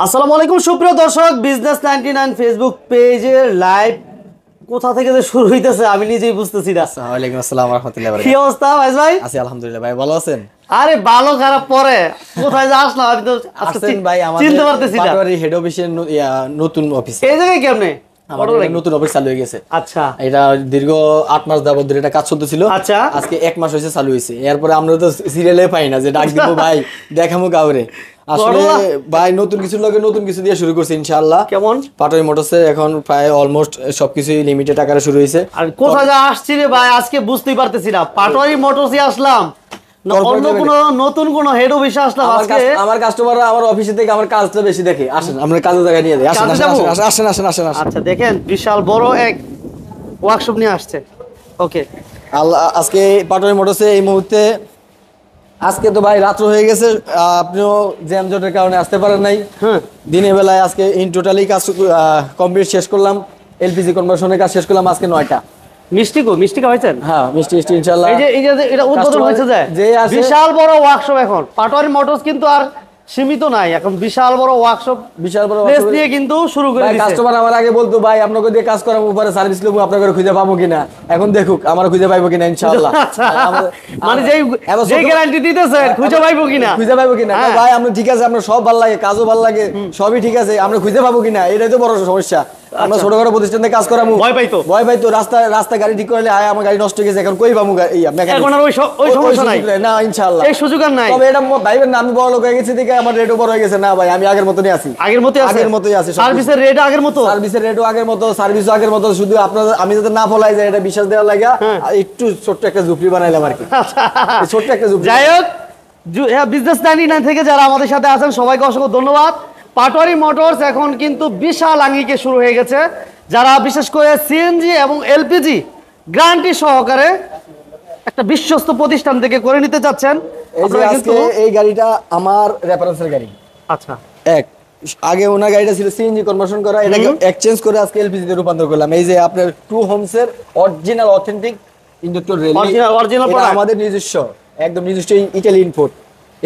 আসসালামু আলাইকুম সুপ্রিয় দর্শক, বিজনেস 99 ফেসবুক পেজের লাইভ কোথা থেকে যে শুরু হইতেছে আমি নিজেই বুঝতেছি না। আসসালামু আলাইকুম। আসসালামু রাহমাতুল্লাহি ওয়া বারাকাতুহু। কি অবস্থা ভাই? ভাই আছি আলহামদুলিল্লাহ। ভাই ভালো আছেন? আরে ভালো খারাপ পরে কোথায় যে আসলাম আমি তো আজকে ভাই আমাদের চিনতে পারতেছি না। পাটোয়ারি হেড অফিসের নতুন অফিস। এই জায়গায় কেমনে আমাদের নতুন অফিস চালু হয়ে গেছে। আচ্ছা, এটা দীর্ঘ 8 মাস যাবত ধরে এটা কাজ চলতেছিল। আচ্ছা, আজকে 1 মাস হইছে চালু হইছে। এরপরে আমরা তো সিরিয়ালে পাই না যে ডাক দিব ভাই দেখামু কাউরে। আসলে ভাই নতুন কিছু লগে নতুন কিছু দিয়ে শুরু করছি ইনশাআল্লাহ। কেমন পাটোয়ারি মোটরসে এখন প্রায় অলমোস্ট সবকিছুই লিমিটেড আকারে শুরু হইছে। আর কোথা যা আসছি রে ভাই আজকে বুঝতেই পারতেছি না। পাটোয়ারি মোটরসে আসলাম না অন্য কোন নতুন কোন হেড অফিসে আসলাম। আজকে আমার কাস্টমাররা আমার অফিসে থেকে আমার কাজটা বেশি দেখে। আসেন আমরা কাজের জায়গায় নিয়ে যাই। আসেন আসেন আসেন আসেন। আচ্ছা দেখেন বিশাল বড় এক ওয়ার্কশপ নিয়ে আসছে। ওকে আল্লাহ আজকে পাটোয়ারি মোটরসে এই মুহূর্তে আজকে তো ভাই রাত্র হয়ে গেছে, আপনিও জ্যাম জটের কারণে আসতে পারেন নাই। হ্যাঁ দিনের বেলায় আজকে ইন টোটালি কাজ কমপ্লিট শেষ করলাম। এলপিজি কনভার্সনের কাজ শেষ করলাম আজকে 9টা। মিষ্টি খাওয়াইছেন? হ্যাঁ মিষ্টি ইনশাআল্লাহ। এই যে এটা উদ্বোধন হয়েছে যে বিশাল বড় ওয়ার্কশপ। এখন পাটোয়ারি মোটরস কিন্তু আর সীমিত নাই, এখন বিশাল বড় ওয়ার্কশপ প্লেস দিয়ে কিন্তু শুরু করে দিয়েছে। কাস্টমার আমার আগে বলতো ভাই আপনাকে দিয়ে কাজ করাবো, উপরে সার্ভিস লব, আপনাকে খুঁজে পাবো কিনা। এখন দেখুক আমার খুঁজে পাইবো কিনা ইনশাআল্লাহ। মানে যেই গ্যারান্টি দিতেছে খুঁজে পাইবো কিনা ভাই আমরা ঠিক আছে, আমরা সব ভালো লাগে, কাজও ভালো লাগে, সবই ঠিক আছে, আমরা খুঁজে পাবো কিনা এটাই তো বড় সমস্যা। আমরা ছোটখাটো প্রতিষ্ঠানে কাজ করাবো, ভয় পাইতো রাস্তা গাড়ি ঠিক করলে আয় আমার গাড়ি নষ্ট হয়ে গেছে, এখন কই পাবো এখন আর ওই সমস্যা নাই না ইনশাআল্লাহ, এই সুযোগ আর নাই। তবে এটা ভাইবেন না আমি বড় লোক হয়ে গেছি দেখে আমার রেটও বড় হয়ে গেছে। না ভাই আমি আগের মতই আছি, আগের মতোই আছি। সার্ভিসের রেট আগের মতো, সার্ভিসও আগের মতো। শুধু আপনাদের আমি যাতে না ফলাই যায় এটা বিশ্বাস দেওয়ার লাগা একটু ছোট্ট একটা ঝুপড়ি বানাইলাম আর কি। ছোট্ট একটা ঝুপড়ি। যাই হোক, বিজনেস 99 থেকে যারা আমাদের সাথে আছেন সবাইকে অসংখ্য ধন্যবাদ। পাটোয়ারি মোটরস এখন কিন্তু বিশাল আঙ্গিকে শুরু হয়ে গেছে। যারা বিশেষ করে সিএনজি এবং এলপিজি গ্যারান্টি সহকারে একটা বিশ্বস্ত প্রতিষ্ঠান থেকে করে নিতে চাচ্ছেন, এই গাড়িটা আমার রেফারেন্সের গাড়ি। আচ্ছা, আগে ওনার গাড়িটা ছিল সিএনজি কনভার্সন করা, এটাকে এক্সচেঞ্জ করে আজকে এলপিজি তে রূপান্তর করলাম। এই যে আপনার টু হোমস এর original authentic inductor rail, original আমাদের নিজস্ব, একদম নিজস্ব ইতালি ইম্পোর্ট।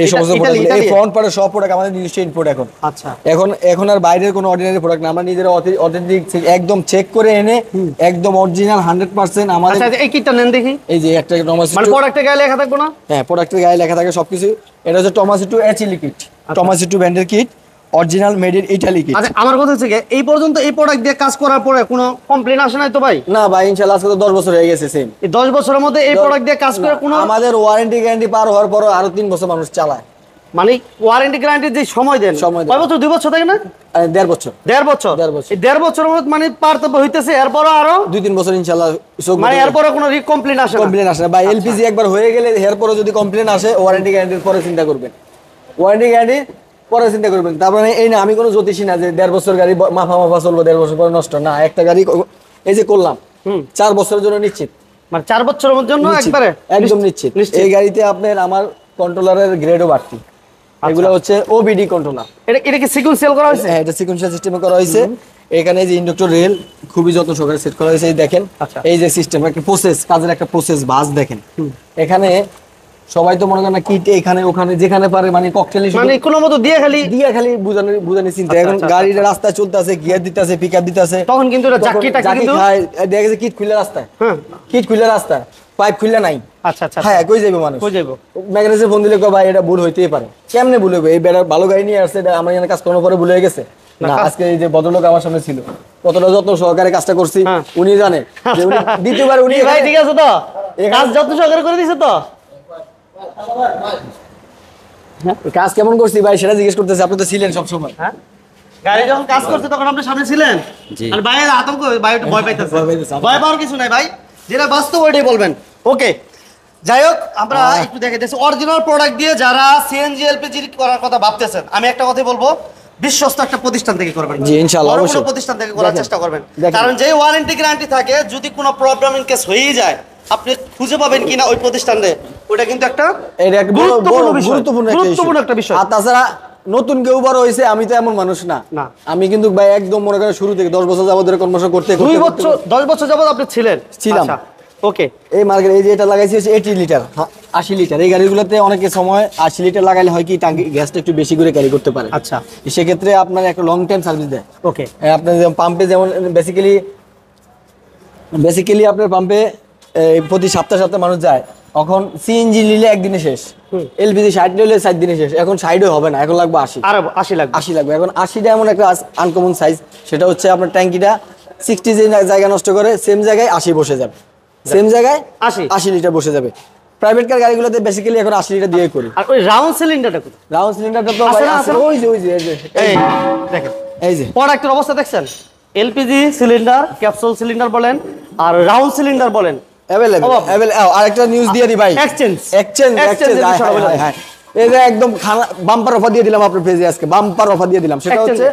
এই সমস্ত প্রোডাক্ট, এই ফ্রন্ট পার্টের সব প্রোডাক্ট আমাদের নিজস্ব ইম্পোর্ট এখন। আচ্ছা, এখন আর বাইরের কোনো অর্ডিনারি প্রোডাক্ট না, আমরা নিজেরা অথেন্টিক একদম চেক করে এনে একদম অরিজিনাল 100% আমাদের। আচ্ছা এই কিটটা নেন দেখি। এই যে একটা টমাসি, মানে প্রোডাক্টের গায়ে লেখা থাকবে না? হ্যাঁ প্রোডাক্টের গায়ে লেখা থাকে সবকিছু। এটা হচ্ছে টমাসি টু এচিলি কিট, টমাসি টু ব্র্যান্ডের kit, original made in Italy kit. আচ্ছা আমার কথা হচ্ছে এই পর্যন্ত এই প্রোডাক্ট দিয়ে কাজ করার পরে কোনো কমপ্লেইন আসে নাই তো ভাই? না ভাই ইনশাআল্লাহ আজকে তো 10 বছর হয়ে গেছে। সেম এই 10 বছরের মধ্যে এই প্রোডাক্ট দিয়ে কাজ করে কোনো আমাদের ওয়ারেন্টি গ্যারান্টি পার হওয়ার পর আরো 3 বছর মানুষ চালায়। মানে ওয়ারেন্টি গ্যারান্টি যে সময় দেন কয় বছর? 2 বছর থাকে না? 1.5 বছর। 1.5 বছর। এই 1.5 বছরের মধ্যে মানে পার তো হইতেছে, এরপর আরো 2-3 বছর ইনশাআল্লাহ। মানে এরপর কোনো কমপ্লেইন আসে না ভাই। এলপিজি একবার হয়ে গেলে এরপর যদি কমপ্লেইন আসে ওয়ারেন্টি গ্যারান্টির পরে চিন্তা করবেন, ওয়ারেন্টি গ্যারান্টি পরে চিন্তা করবেন। তারপরে এই না আমি কোনো জ্যোতিষী না যে 1.5 বছর গাড়ি মাফা চলবো, 1.5 বছর পরে নষ্ট না। একটা গাড়ি এই যে করলাম 4 বছরের জন্য নিশ্চিত, মানে 4 বছরের জন্য একবারে একদম নিশ্চিত। এই গাড়িতে আপনার আমার কন্ট্রোলারের গ্রেডও বাড়তি। এগুলো হচ্ছে ওবিডি কন্ট্রোলার। এটা কি সিকোয়েন্সিয়াল করা হয়েছে? হ্যাঁ এটা সিকোয়েন্সিয়াল সিস্টেমে করা হয়েছে। এখানে যে ইন্ডাক্টর রেল খুবই যত্ন সহকারে সেট করা হয়েছে। এই দেখেন এই যে সিস্টেম, একটা প্রসেস, কাজের একটা প্রসেস বাস দেখেন। এখানে সবাই তো মনে করেন না কিট এখানে ওখানে যেখানে পারে মানে ককটেল, মানে কোনো মতো দিয়ে খালি বুঝানি চিন্তা। এখন গাড়িটা রাস্তায় চলতেছে, গিয়ার দিতেছে, পিকআপ দিতেছে, তখন কিন্তু এটা চাকিটা কিন্তু দেখা গেছে কিট খুলে রাস্তায়, কিট খুলে রাস্তায়, পাইপ খুলে নাই। আচ্ছা আচ্ছা, হ্যাঁ কই যাইবো মানুষ? কই যাইবো? মেকানিকে ফোন দিলে কয় ভাই এটা ভুল হইতেই পারে। কেমনে ভুল হবে? এই বেড়া ভালো গাড়ি নিয়ে আসছে, এটা আমরা এখানে কাজ করার পরে ভুল হয়ে গেছে না। আজকে এই যে ভদ্রলোক আমার সামনে ছিল, কতটা যত্ন সহকারে কাজটা করছি উনি জানে যে উনি দ্বিতীয়বার উনি ভাই ঠিক আছে তো কাজ যত্ন সহকারে করে দিয়েছে তো কাজ কেমন করছি ভাই সেটা জিজ্ঞেস করতেছে। আপনি তো ছিলেন সব সময়, হ্যাঁ গাড়ি যখন কাজ করতে তখন আপনি সামনে ছিলেন। আর ভাইয়ের আতঙ্ক, ভাই একটু ভয় পাইতেছে। ভয় পাওয়ার কিছু নাই ভাই, যেটা বাস্তব ওইটাই বলবেন। ওকে যাই হোক, আমরা একটু দেখে দিচ্ছি অরিজিনাল প্রোডাক্ট দিয়ে যারা সিএনজি এলপিজি করার কথা ভাবতেছেন, আমি একটা কথাই বলবো, বিশ্বস্ত একটা প্রতিষ্ঠান থেকে করবেন। জি ইনশাআল্লাহ অবশ্যই প্রতিষ্ঠান থেকে করার চেষ্টা করবেন, কারণ যে ওয়ারেন্টি গ্যারান্টি থাকে যদি কোনো প্রবলেম ইন কেস হয়েই যায় আপনি খুঁজে পাবেন কিনা ওই প্রতিষ্ঠানে, ওটা কিন্তু একটা গুরুত্বপূর্ণ একটা বিষয়। আর তাছাড়া নতুন কেউ বড় হয়েছে, আমি তো এমন মানুষ না। আমি কিন্তু ভাই একদম মনে করেন শুরু থেকে 10 বছর যাবত ধরে কর্মসংস্থান করতে 10 বছর যাবত আপনি ছিলাম। ওকে, এই মার্কেট এই যে এটা লাগাইছি হচ্ছে 80 লিটার 80 লিটার। এই গাড়িগুলোতে অনেকের সময় 80 লিটার লাগাইলে হয় কি টাঙ্কি গ্যাসটা একটু বেশি করে ক্যারি করতে পারে। আচ্ছা, সেক্ষেত্রে আপনার একটা লং টাইম সার্ভিস দেয়। ওকে, আপনার পাম্পে যেমন বেসিক্যালি আপনার পাম্পে প্রতি সপ্তাহে মানুষ যায়, তখন সিএনজি নিলে একদিনে শেষ, এলপিজি 60 নিলে 7 দিনে শেষ। এখন 60ও হবে না, এখন লাগবে 80। আর 80 লাগবে, 80 লাগবে। এখন 80টা এমন একটা আনকমন সাইজ, সেটা হচ্ছে আপনার ট্যাঙ্কিটা 60 যে জায়গা নষ্ট করে সেম জায়গায় 80 বসে যাবে, সেম জায়গায় 80 লিটার বসে যাবে। প্রাইভেট কার গাড়িগুলোতে বেসিক্যালি এখন 80 লিটার দিয়ে করি। আর ওই রাউন্ড সিলিন্ডারটা কত? রাউন্ড সিলিন্ডারটা তো ভাই আছে, ওই যে এই দেখেন, এই যে প্রোডাক্টের অবস্থা দেখছেন, এলপিজি সিলিন্ডার, ক্যাপসুল সিলিন্ডার বলেন আর রাউন্ড সিলিন্ডার বলেন, अवेलेबल। আরেকটা নিউজ দিয়ে দি ভাই, এক্সচেঞ্জ হ্যাঁ, এই যে একদম বাম্পার অফার দিয়ে দিলাম আপনার পেজে, আজকে বাম্পার অফার দিয়ে দিলাম। সেটা হচ্ছে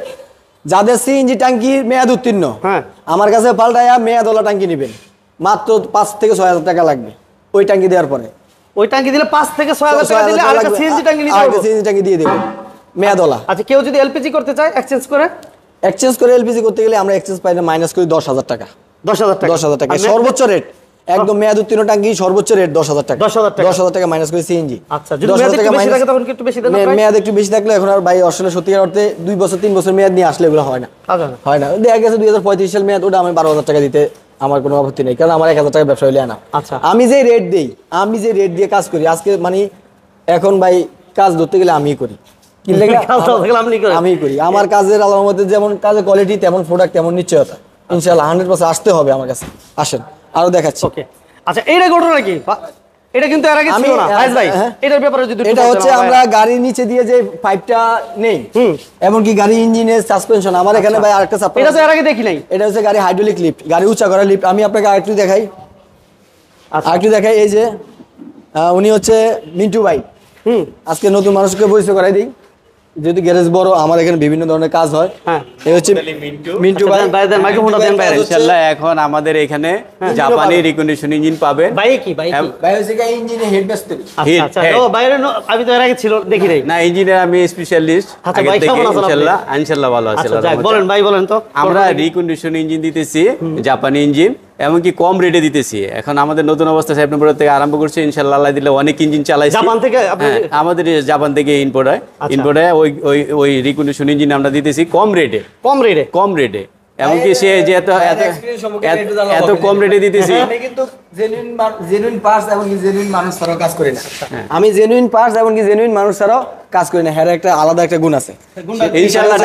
যাদের সিএনজি ট্যাঙ্কির মেয়াদ উত্তীর্ণ, হ্যাঁ, আমার কাছে পাল্টায়া মেয়াদওয়ালা ট্যাঙ্কি নেবেন, মাত্র 5 থেকে 6,000 টাকা লাগবে ওই ট্যাঙ্কি দেওয়ার পরে। ওই ট্যাঙ্কি দিলে 5 থেকে 6,000 টাকা দিলে আরেকটা সিএনজি ট্যাঙ্কি নিতে হবে, সিএনজি ট্যাঙ্কি দিয়ে দেব মেয়াদওয়ালা। আচ্ছা, কেউ যদি এলপিজি করতে চায় এক্সচেঞ্জ করে এলপিজি করতে গেলে আমরা এক্সচেঞ্জ পাই না, মাইনাস করি 10,000 টাকা। 10,000 টাকা সর্বোচ্চ রেট, একদম মেয়াদ উত্তীর্ণ ট্যাঙ্কি সর্বোচ্চ রেট 10,000 টাকা। 10,000 টাকা মাইনাস করে সিএনজি। আচ্ছা, যদি মেয়াদ একটু বেশি থাকে তখন কি একটু বেশি দেন না? মেয়াদ একটু বেশি থাকলে এখন আর ভাই আসলে সত্যিকার অর্থে 2 বছর 3 বছর মেয়াদ নিয়ে আসলে এগুলো হয় না, হয় না। দেখা গেছে 2035 সাল মেয়াদ, ওটা আমি 12,000 টাকা দিতে আমার কোনো আপত্তি নেই, কারণ আমার 1,000 টাকা ব্যবসা হইলে না। আচ্ছা, আমি যে রেট দিয়ে কাজ করি আজকে, মানে এখন ভাই কাজ ধরতে গেলে আমিই করি, আমি করি। আমার কাজের আলামতে যেমন কাজের কোয়ালিটি, তেমন প্রোডাক্ট, তেমন নিশ্চয়তা। ইনশাআল্লাহ 100% আসতে হবে আমার কাছে। আসেন আরো দেখাচ্ছি। ওকে, আচ্ছা, এইটা ঘটনা কি? এটা কিন্তু এর আগে ছিল না আইজ ভাই, এটার ব্যাপারে যদি এটা হচ্ছে আমরা গাড়ির নিচে দিয়ে যে পাইপটা নেই, এমন কি গাড়ি ইঞ্জিনের সাসপেনশন আমার এখানে ভাই আরেকটা সাপ্লাই, এটা তো এর আগে দেখি নাই। এটা হচ্ছে গাড়ি হাইড্রোলিক লিফট, গাড়ি উঁচা করা লিফট। আমি আপনাকে আরেকটু দেখাই, এই যে উনি হচ্ছে মিন্টু ভাই। আজকে নতুন মানুষকে পরিচয় করাই দিই, যেহেতু গ্যারেজ বড়, আমার এখানে বিভিন্ন ধরনের কাজ হয়। হ্যাঁ, এই হচ্ছে মিন্টু ভাই। মাইক্রোফোনটা দেন ভাই। ইনশাআল্লাহ এখন আমাদের এখানে জাপানি রিকন্ডিশন ইঞ্জিন পাবেন। ভাই হচ্ছে ইঞ্জিনে হেড বেস্ট। আচ্ছা, ও বাইরে আমি তো এর আগে ছিল দেখি নাই। না, ইঞ্জিনের আমি স্পেশালিস্ট আগে থেকে। ইনশাআল্লাহ ভালো আছে। বলেন ভাই, বলেন তো। আমরা রিকন্ডিশন ইঞ্জিন দিতেছি, জাপানি ইঞ্জিন, এমনকি কম রেটে দিতেছি। এখন আমাদের নতুন অবস্থা সেপ্টেম্বর থেকে আরম্ভ করছে, ইনশাআল্লাহ আল্লাহ দিলে অনেক ইঞ্জিন চালাইছি জাপান থেকে। আমাদের জাপান থেকে ইম্পোর্ট হয়, ওই রিকন্ডিশন ইঞ্জিন আমরা দিতেছি কম রেটে। এমনকি সে যে এত কম রেটে দিতেছি, আমি কিন্তু জেনুইন পার্টস এবং জেনুইন মানুষ ছাড়াও কাজ করি না। আমি জেনুইন পার্টস এবং জেনুইন মানুষ ছাড়াও কাজ করি না। হ্যাঁ, একটা আলাদা একটা গুণ আছে ইনশাআল্লাহ।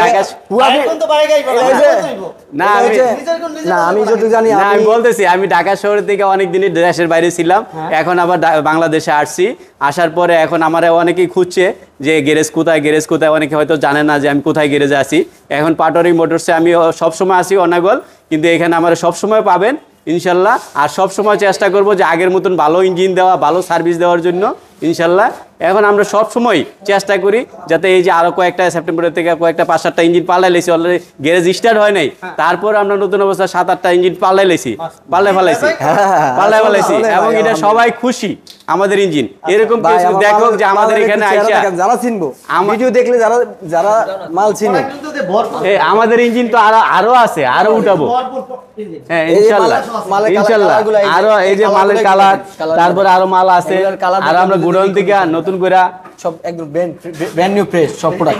আমি যত জানি, আমি বলতেছি আমি ঢাকা শহর থেকে অনেক দিনই দেশের বাইরে ছিলাম, এখন আবার বাংলাদেশে আসছি। আসার পরে এখন আমার অনেকেই খুঁজছে যে গ্যারেজ কোথায়, অনেকে হয়তো জানে না যে আমি কোথায় গ্যারেজে আছি। এখন পাটওয়ারি মোটরসে আমি সবসময় আসি অনাগল, কিন্তু এখানে আমার সবসময় পাবেন ইনশাল্লাহ। আর সবসময় চেষ্টা করব যে আগের মতন ভালো ইঞ্জিন দেওয়া, ভালো সার্ভিস দেওয়ার জন্য ইনশাল্লাহ। এখন আমরা সবসময় চেষ্টা করি যাতে এই যে আরো কয়েকটা সেপ্টেম্বরের থেকে কয়েকটা 5-7টা ইঞ্জিন পাল্টাইছি, অলরেডি গ্যারেজ স্টার্ট হয় নাই, তারপর আমরা নতুন অবস্থা 7-8টা ইঞ্জিন পাল্টাইছি এবং এটা সবাই খুশি আমাদের ইঞ্জিন। এরকম দেখো যে আমাদের এখানে আইসা যারা চিনবো, ভিডিও দেখলে যারা মাল চিনে, আমাদের ইঞ্জিন তো আরো আছে, আরো উঠাবো। হ্যাঁ, ইনশাল্লাহ। আরো এই যে মালের কালার, তারপরে আরো মাল আছে, আর আমরা গুডাউন থেকে নতুন করে সব একদম ব্র্যান্ড নিউ ফ্রেশ সব প্রোডাক্ট,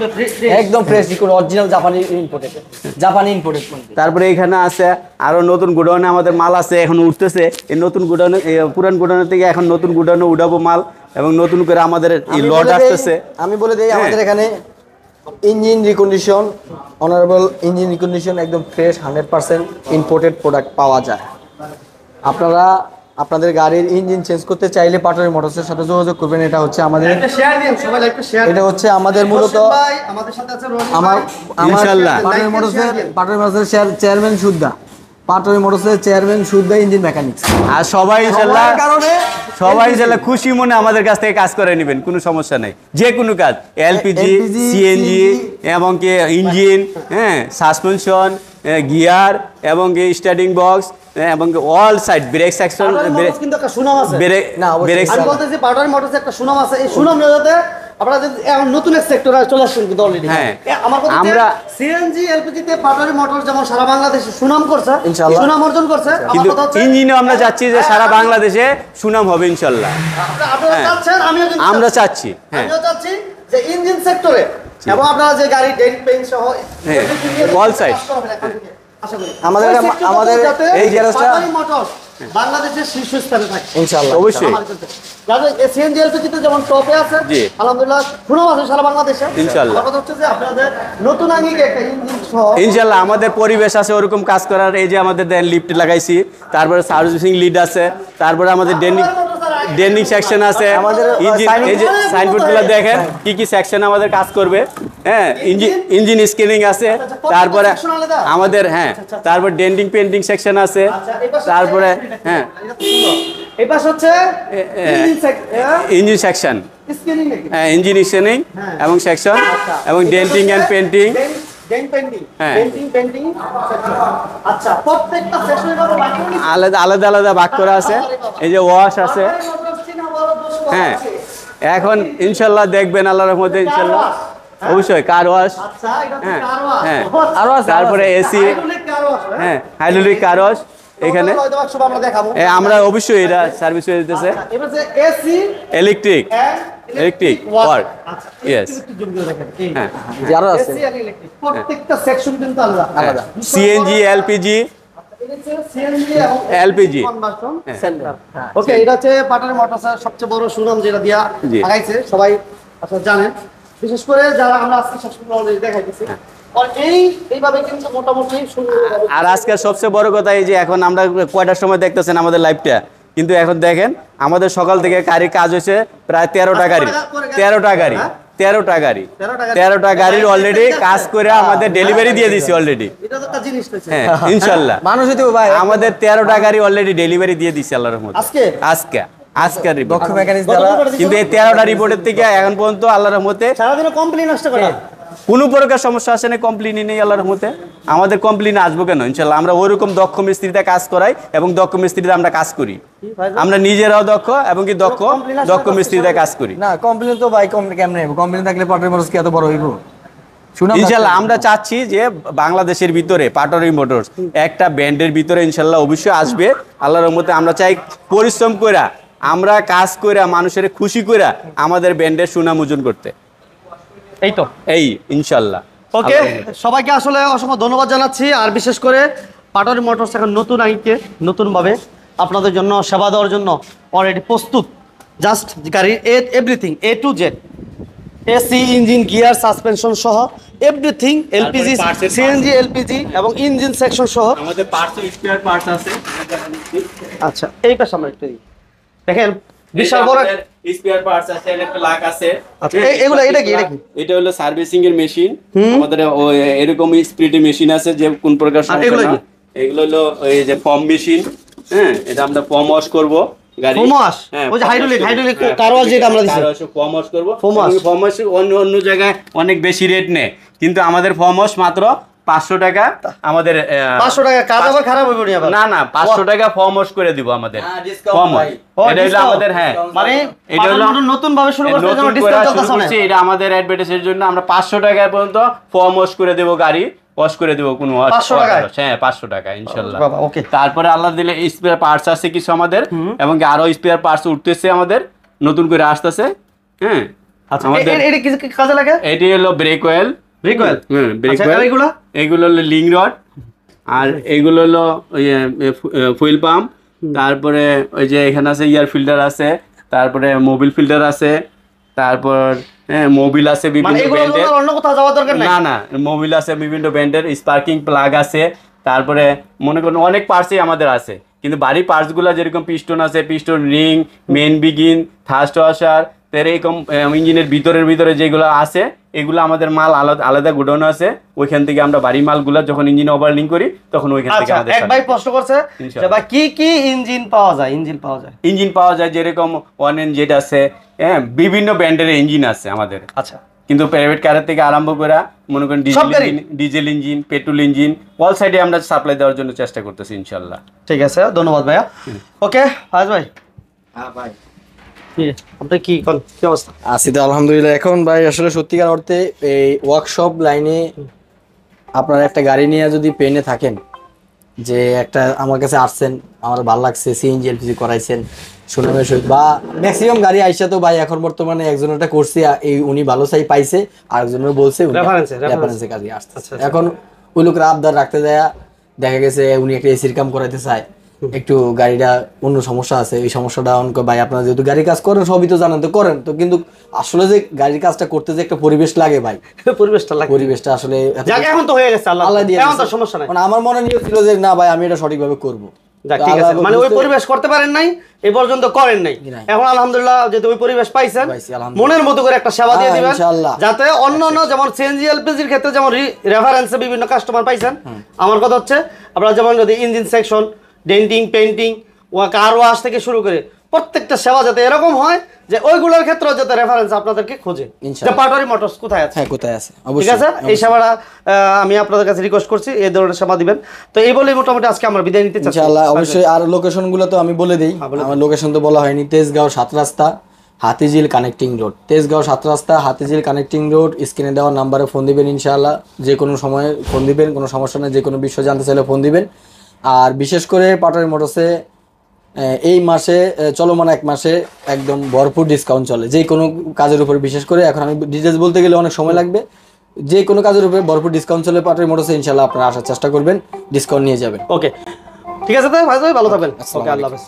একদম ফ্রেশ, অরিজিনাল জাপানি ইম্পোর্টেড। তারপরে এখানে আছে আরো নতুন গোডাউনে আমাদের মাল আছে, এখন উঠতেছে। এই নতুন গোডাউনে, পুরান গোডাউনের থেকে এখন নতুন গোডাউনে উঠাবো মাল, এবং নতুন করে আমাদের লট আসতেছে। আমি বলে দিই, আমাদের এখানে engine recondition, honourable engine recondition, একদম ফ্রেশ 100% ইম্পোর্টেড প্রোডাক্ট পাওয়া যায়। আপনারা আপনাদের গাড়ির ইঞ্জিন চেঞ্জ করতে চাইলে পাটওয়ারি মোটরসের সাথে যোগাযোগ করবেন। এটা হচ্ছে আমাদের মূলত পাটওয়ারি মোটরসের চেয়ারম্যান সুদ্ধা ইঞ্জিন মেকানিক্স। আর সবাই ইনশাল্লাহ খুশি মনে আমাদের কাছ থেকে কাজ করে নেবেন, কোনো সমস্যা নেই। যে কোনো কাজ, এলপিজি, সিএনজি, এবং কি ইঞ্জিন, হ্যাঁ, সাসপেনশন, গিয়ার, এবং কি স্টার্টিং বক্স, এবং অল সাইড ব্রেক সেকশন, কিন্তু একটা সুনাম আছে। ব্রেক আমি বলতেছি পাটওয়ারি মোটরসে একটা সুনাম আছে। এই সুনাম যাতে আপনারা যে এখন নতুন এক সেক্টরে চলে আসছেন কিন্তু অলরেডি। হ্যাঁ আমার কথা আমরা সিএনজি এলপিজি তে পাটওয়ারি মোটরস যেমন সারা বাংলাদেশে সুনাম করছে, ইনশাআল্লাহ সুনাম অর্জন করছে, কিন্তু ইঞ্জিনও আমরা চাচ্ছি যে সারা বাংলাদেশে সুনাম হবে ইনশাআল্লাহ। আপনারা চাচ্ছেন, আমিও কিন্তু আমরা চাচ্ছি, হ্যাঁ আমিও চাচ্ছি যে ইঞ্জিন সেক্টরে এবং আপনারা যে গাড়ি ডেন্ট পেইন্ট সহ অল সাইড আমাদের এই গ্যারেজটা বাংলাদেশের শীর্ষস্থানে থাকে ইনশাআল্লাহ, অবশ্যই। সিএনজি এলপিজি তে যেমন টপে আছে, আলহামদুলিল্লাহ সুনাম আছে সারা বাংলাদেশে ইনশাআল্লাহ। কথা হচ্ছে যে আপনাদের নতুন আঙ্গিকে একটা ইঞ্জিন সহ ইনশাআল্লাহ আমাদের পরিবেশ আছে ওরকম কাজ করার। এই যে আমাদের লিফট লাগাইছি, তারপরে সার্ভিসিং লিড আছে, তারপরে আমাদের ডেন্ডিং সেকশন আছে, আমাদের ইঞ্জিন এই যে সাইনবোর্ডগুলো দেখেন কি কি সেকশন আমাদের কাজ করবে। হ্যাঁ ইঞ্জিন স্ক্যানিং আছে, তারপরে আমাদের তারপর ডেন্ডিং পেন্টিং সেকশন আছে, তারপরে এই পাশ হচ্ছে ইঞ্জিন সেকশন, স্ক্যানিং নাকি? ইঞ্জিন স্ক্যানিং এবং সেকশন এবং ডেন্টিং এন্ড পেন্টিং। আচ্ছা প্রত্যেকটা সেকশনের ভাবে ভাগ করে নিয়েছি। আলাদা আলাদা আলাদা ভাগ করা আছে। এই যে ওয়াশ আছে, হ্যাঁ এখন ইনশাল্লাহ দেখবেন আল্লাহর রহমতে ইনশাল্লাহ অবশ্যই কার ওয়াশ, আচ্ছা এটা তো হ্যাঁ কার ওয়াশ। হ্যাঁ আরো আছে, তারপরে এসি, হ্যাঁ হাইড্রোলিক কার ওয়াশ এখানে আমরা দেখাবো। আমরা অবশ্যই এটা সার্ভিস হয়ে দিতেছে। এবার যে এসি ইলেকট্রিক ওয়ার্ক, ইয়েস, হ্যাঁ আরো আছে এসি আর ইলেকট্রিক প্রত্যেকটা সেকশন কিন্তু আলাদা আলাদা। সিএনজি এলপিজি সিএনজি এবং LPG কনভার্সন সেন্টার। ওকে এটা হচ্ছে পাটওয়ারি মোটরসের সবচেয়ে বড় সুনাম যেটা দিয়া আগাইছে সবাই আপনারা জানেন, বিশেষ করে যারা আমরা আজকে সবসময় অলরেডি দেখাইতেছি। আর এইভাবে কিন্তু মোটামুটি সুন্দর। আর আজকে সবচেয়ে বড় কথা এই যে এখন আমরা কয়টার সময় দেখতেছেন আমাদের লাইভটা, কিন্তু এখন দেখেন আমাদের সকাল থেকে গাড়ির কাজ হয়েছে প্রায় 13টা গাড়ি, 13টা গাড়ির অলরেডি কাজ করে আমাদের ডেলিভারি দিয়ে দিছি অলরেডি। এটা তো একটা জিনিস হচ্ছে হ্যাঁ ইনশাআল্লাহ মানুষ হইতে ভাই আমাদের 13টা গাড়ি অলরেডি ডেলিভারি দিয়ে দিছি আল্লাহর রহমতে আজকে আজকের রিপোর্ট। দক্ষ মেকানিক্স দ্বারা কিন্তু এই 13টা রিপোর্টের থেকে এখন পর্যন্ত আল্লাহর রহমতে সারাদিন কমপ্লেইন আসতে পারে কোনো প্রকার সমস্যা আসে না, কমপ্লেনই নেই আল্লাহর রহমতে। আমাদের কমপ্লেন আসবো কেন? ইনশাআল্লাহ আমরা ওইরকম দক্ষ মিস্ত্রিতে কাজ করাই এবং দক্ষ মিস্ত্রিতে আমরা কাজ করি। আমরা নিজেরাও দক্ষ এবং কি দক্ষ মিস্ত্রিতে কাজ করি। না কমপ্লেন তো ভাই কেমনে হবে? কমপ্লেন থাকলে পাটওয়ারি মোটরস কি এত বড় হইব? ইনশাআল্লাহ আমরা চাচ্ছি যে বাংলাদেশের ভিতরে পাটওয়ারি মোটরস একটা ব্র্যান্ডের ভিতরে ইনশাআল্লাহ অবশ্যই আসবে আল্লাহর রহমতে। আমরা চাই পরিশ্রম কইরা, আমরা কাজ কইরা, মানুষের খুশি কইরা আমাদের ব্র্যান্ডের সুনাম অর্জন করতে। এই ইনশাআল্লাহ। ওকে সবাইকে আসলে অসংখ্য ধন্যবাদ জানাচ্ছি। আর বিশেষ করে পাটওয়ারি মোটরস এখন নতুন আইকে নতুনভাবে আপনাদের জন্য সেবা দেওয়ার জন্য অলরেডি প্রস্তুত। জাস্ট গাড়ির everything A to Z, AC, engine, gear, suspension সহ এভরিথিং, এলপিজি, সিএনজি, এলপিজি এবং ইঞ্জিন সেকশন সহ আমাদের পার্টস স্পেয়ার পার্টস আছে। আচ্ছা এই পাশে আমরা একটু দেখেন বিশাল বড় স্পেয়ার পার্টস আছে, ইলেকট্রিক আছে। আচ্ছা এগুলো এটা কি এটা হলো সার্ভিসিং এর মেশিন। আমাদের এরকম স্পিড মেশিন আছে যে কোন প্রকার সমস্যা না। এগুলো হলো এই যে ফর্ম মেশিন, হ্যাঁ এটা আমরা ফর্ম ওয়াশ করব গাড়ি। ফর্ম ওয়াশ ওই যে হাইড্রোলিক কার ওয়াশ যেটা আমরা দিছি, কার ওয়াশ ফর্ম ওয়াশ করব। ফর্ম ওয়াশ অন্য জায়গায় অনেক বেশি রেট নেয়, কিন্তু আমাদের ফর্ম ওয়াশ মাত্র 500 টাকা। আমাদের 500 টাকা কাজ আবার খারাপ হইব না? না 500 টাকা ফর্ম ওয়াশ করে দিব আমাদের ফর্ম ওয়াশ। এটা হলো আমাদের মানে এটা হলো নতুন ভাবে শুরু করতে জন্য ডিসকাউন্ট চলতেছে। এটা আমাদের অ্যাডভার্টাইজের জন্য আমরা 500 টাকা পর্যন্ত ফর্ম ওয়াশ করে দেব, গাড়ি ওয়াশ করে দেব কোনো 500 টাকা। হ্যাঁ 500 টাকা ইনশাআল্লাহ। ওকে তারপরে আল্লাহ দিলে স্পেয়ার পার্টস আছে কিছু আমাদের, এবং আরো স্পেয়ার পার্টস উঠতেছে আমাদের নতুন করে আসতেছে। হ্যাঁ আচ্ছা এটা কি কাজে লাগে? এটি হলো break oil, break oil. Break oil. এইগুলো হলো লিং রড, আর এইগুলো হলো ফুয়েল পাম্প। তারপরে ওই যে এখানে আছে ইয়ার ফিল্টার আছে, তারপরে মোবিল ফিল্টার আছে, তারপর মোবিল আছে বিভিন্ন ব্র্যান্ডের। অন্য কোথাও যাওয়ার দরকার নাই। না মোবিল আছে বিভিন্ন ব্র্যান্ডের, স্পার্কিং প্লাগ আছে, তারপরে মনে করুন অনেক পার্টসই আমাদের আছে। কিন্তু বাড়ি পার্টসগুলো যেরকম পিস্টন আছে, piston ring, main bearing, thrust washer, এরকম ইঞ্জিনের ভিতরে যেগুলো আছে এগুলো আমাদের মাল আলাদা আলাদা গোডাউন আছে। ওইখান থেকে আমরা বাড়ি মালগুলো যখন ইঞ্জিন ওভারলিং করি তখন ওইখান থেকে আমাদের এক ভাই প্রশ্ন করছে যে ভাই কি ইঞ্জিন পাওয়া যায়? ইঞ্জিন পাওয়া যায় যেরকম 1NZ আছে, হ্যাঁ বিভিন্ন ব্র্যান্ডের ইঞ্জিন আছে আমাদের। আচ্ছা কিন্তু প্রাইভেট কারের থেকে আরম্ভ করে মনে করেন diesel engine, petrol engine, all সাইডে আমরা সাপ্লাই দেওয়ার জন্য চেষ্টা করতেছি ইনশাআল্লাহ। ঠিক আছে ধন্যবাদ ভাইয়া। ওকে ফাজ ভাই। হ্যাঁ ভাই আপনি কি অবস্থা? আছি তো আলহামদুলিল্লাহ। এখন ভাই আসলে সত্যিকার অর্থে এই ওয়ার্কশপ লাইনে আপনারা একটা গাড়ি নিয়ে যদি পেনে থাকেন, যে একটা আমার কাছে আসছেন, আমার ভালো লাগছে, সিএনজি এলপিজি করাইছেন সুনামের সহিত, বা ম্যাক্সিমাম গাড়ি আইসা তো ভাই এখন বর্তমানে একজনেরটা করছি, এই উনি ভালো চাই পাইছে, আরেকজনের বলছে রেফারেন্সে কাজে আসছে। এখন ওই লোকের আবদার রাখতে যায়, দেখা গেছে উনি একটা এসির কাম করাইতে চায়, একটু গাড়িটা অন্য সমস্যা আছে, এই সমস্যাটা অনেক ভাই আপনারা যেহেতু গাড়ির কাজ করেন সবই তো জানেন, তো করেন তো, কিন্তু আসলে যে গাড়ির কাজটা করতে যে একটা পরিবেশ লাগে ভাই, পরিবেশটা আসলে এখন তো হয়ে গেছে, আল্লাহ দিয়ে এখন তো সমস্যা নাই। মানে আমার মনে নিয়েছিল যে না ভাই আমি এটা সঠিকভাবে করব। ঠিক আছে, মানে ওই পরিবেশ করতে পারেন নাই, এই পর্যন্ত করেন নাই, এখন আলহামদুলিল্লাহ যেহেতু ওই পরিবেশ পাইছেন, মনের মতো করে একটা সেবা দিয়ে দিবেন, যাতে অন্যান্য যেমন সিএনজি এলপিজির ক্ষেত্রে যেমন রেফারেন্সে বিভিন্ন কাস্টমার পাইছেন। আমার কথা হচ্ছে আপনারা যেমন যদি engine section, denting, painting, car wash থেকে শুরু করে প্রত্যেকটা সেবা যাতে এরকম হয় যে ওইগুলোর ক্ষেত্রে যাতে রেফারেন্স আপনাদেরকে খোঁজে, যে পাটওয়ারি মোটরস কোথায় আছে। হ্যাঁ, কোথায় আছে, ঠিক আছে, এই সেবাটা আমি আপনাদের কাছে রিকোয়েস্ট করছি, এই ধরনের সেবা দিবেন। তো এই বলেই মোটামুটি আজকে আমরা বিদায় নিতে চাচ্ছি ইনশাআল্লাহ। অবশ্যই আর লোকেশনগুলো তো আমি বলে দিই, আমার লোকেশন তো বলা হয়নি। তেজগাঁও 7 রাস্তা, হাতিঝিল কানেক্টিং রোড, তেজগাঁও 7 রাস্তা, হাতিঝিল কানেক্টিং রোড। স্ক্রিনে দেওয়া নাম্বারে ফোন দিবেন, ইনশাআল্লাহ যে কোনো সময় ফোন দিবেন, কোনো সমস্যা নেই, যে কোনো বিষয় জানতে চাইলে ফোন দিবেন। আর বিশেষ করে পাটওয়ারি মোটরসে এই মাসে চলমান 1 মাসে একদম ভরপুর ডিসকাউন্ট চলে যে কোনো কাজের উপর। বিশেষ করে এখন আমি ডিটেলস বলতে গেলে অনেক সময় লাগবে, যে কোনো কাজের উপরে ভরপুর ডিসকাউন্ট চলে পাটওয়ারি মোটরসে, ইনশাআল্লাহ আপনারা আসার চেষ্টা করবেন, ডিসকাউন্ট নিয়ে যাবেন। ওকে, ঠিক আছে, ভাই ভালো থাকবেন। ওকে, আল্লাহ হাফেজ।